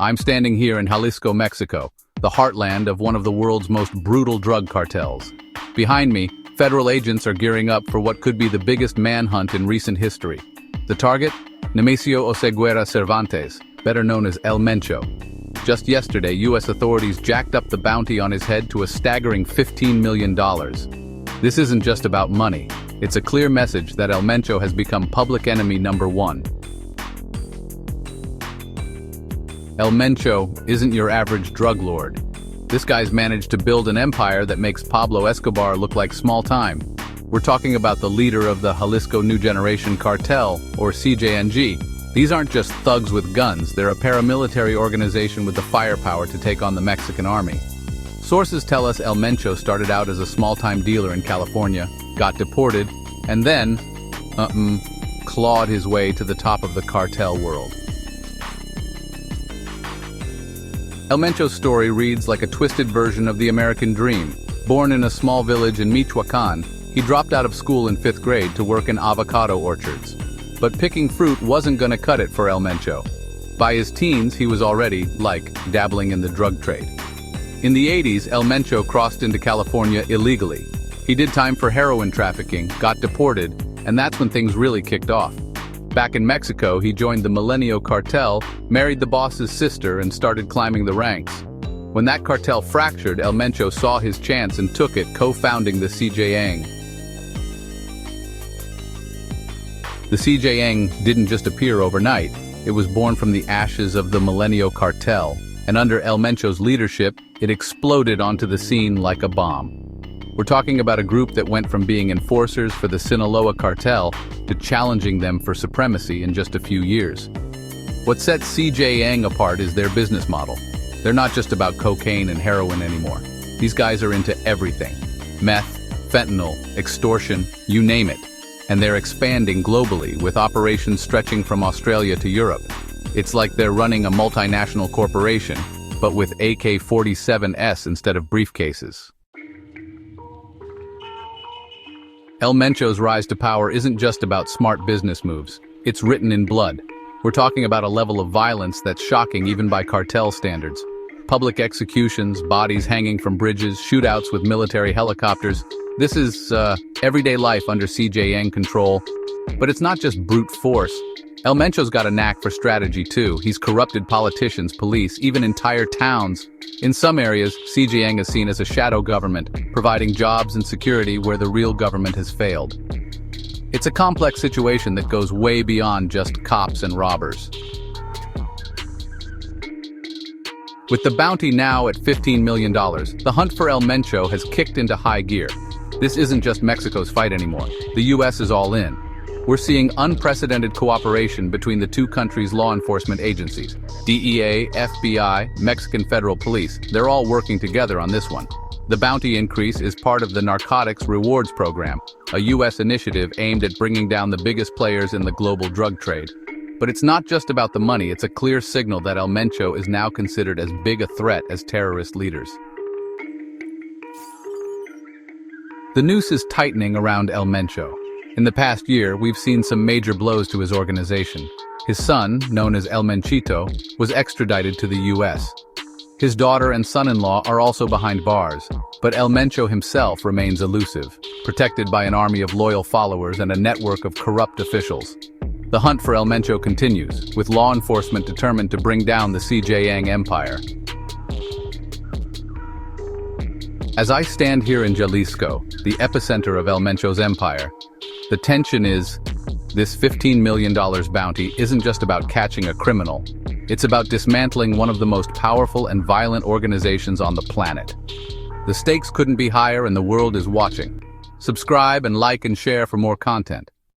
I'm standing here in Jalisco, Mexico, the heartland of one of the world's most brutal drug cartels. Behind me, federal agents are gearing up for what could be the biggest manhunt in recent history. The target? Nemesio Oseguera Cervantes, better known as El Mencho. Just yesterday, U.S. authorities jacked up the bounty on his head to a staggering $15 million. This isn't just about money. It's a clear message that El Mencho has become public enemy number one. El Mencho isn't your average drug lord. This guy's managed to build an empire that makes Pablo Escobar look like small time. We're talking about the leader of the Jalisco New Generation Cartel, or CJNG. These aren't just thugs with guns, they're a paramilitary organization with the firepower to take on the Mexican army. Sources tell us El Mencho started out as a small-time dealer in California, got deported, and then, clawed his way to the top of the cartel world. El Mencho's story reads like a twisted version of the American dream. Born in a small village in Michoacan, he dropped out of school in 5th grade to work in avocado orchards. But picking fruit wasn't gonna cut it for El Mencho. By his teens, he was already, dabbling in the drug trade. In the 80s, El Mencho crossed into California illegally. He did time for heroin trafficking, got deported, and that's when things really kicked off. Back in Mexico, he joined the Milenio cartel, married the boss's sister, and started climbing the ranks. When that cartel fractured, El Mencho saw his chance and took it, co-founding the CJNG. The CJNG didn't just appear overnight. It was born from the ashes of the Milenio cartel, and under El Mencho's leadership, it exploded onto the scene like a bomb. We're talking about a group that went from being enforcers for the Sinaloa cartel to challenging them for supremacy in just a few years. What sets CJNG apart is their business model. They're not just about cocaine and heroin anymore. These guys are into everything. Meth, fentanyl, extortion, you name it. And they're expanding globally, with operations stretching from Australia to Europe. It's like they're running a multinational corporation, but with AK-47s instead of briefcases. El Mencho's rise to power isn't just about smart business moves. It's written in blood. We're talking about a level of violence that's shocking even by cartel standards. Public executions, bodies hanging from bridges, shootouts with military helicopters. This is everyday life under CJNG control. But it's not just brute force. El Mencho's got a knack for strategy too. He's corrupted politicians, police, even entire towns. In some areas, CJNG is seen as a shadow government, providing jobs and security where the real government has failed. It's a complex situation that goes way beyond just cops and robbers. With the bounty now at $15 million, the hunt for El Mencho has kicked into high gear. This isn't just Mexico's fight anymore. The U.S. is all in. We're seeing unprecedented cooperation between the two countries' law enforcement agencies. DEA, FBI, Mexican Federal Police, they're all working together on this one. The bounty increase is part of the Narcotics Rewards Program, a U.S. initiative aimed at bringing down the biggest players in the global drug trade. But it's not just about the money, it's a clear signal that El Mencho is now considered as big a threat as terrorist leaders. The noose is tightening around El Mencho. In the past year, we've seen some major blows to his organization. His son, known as El Menchito, was extradited to the U.S. His daughter and son-in-law are also behind bars, but El Mencho himself remains elusive, protected by an army of loyal followers and a network of corrupt officials. The hunt for El Mencho continues, with law enforcement determined to bring down the CJNG empire. As I stand here in Jalisco, the epicenter of El Mencho's empire, the tension is, this $15 million bounty isn't just about catching a criminal. It's about dismantling one of the most powerful and violent organizations on the planet. The stakes couldn't be higher and the world is watching. Subscribe and like and share for more content.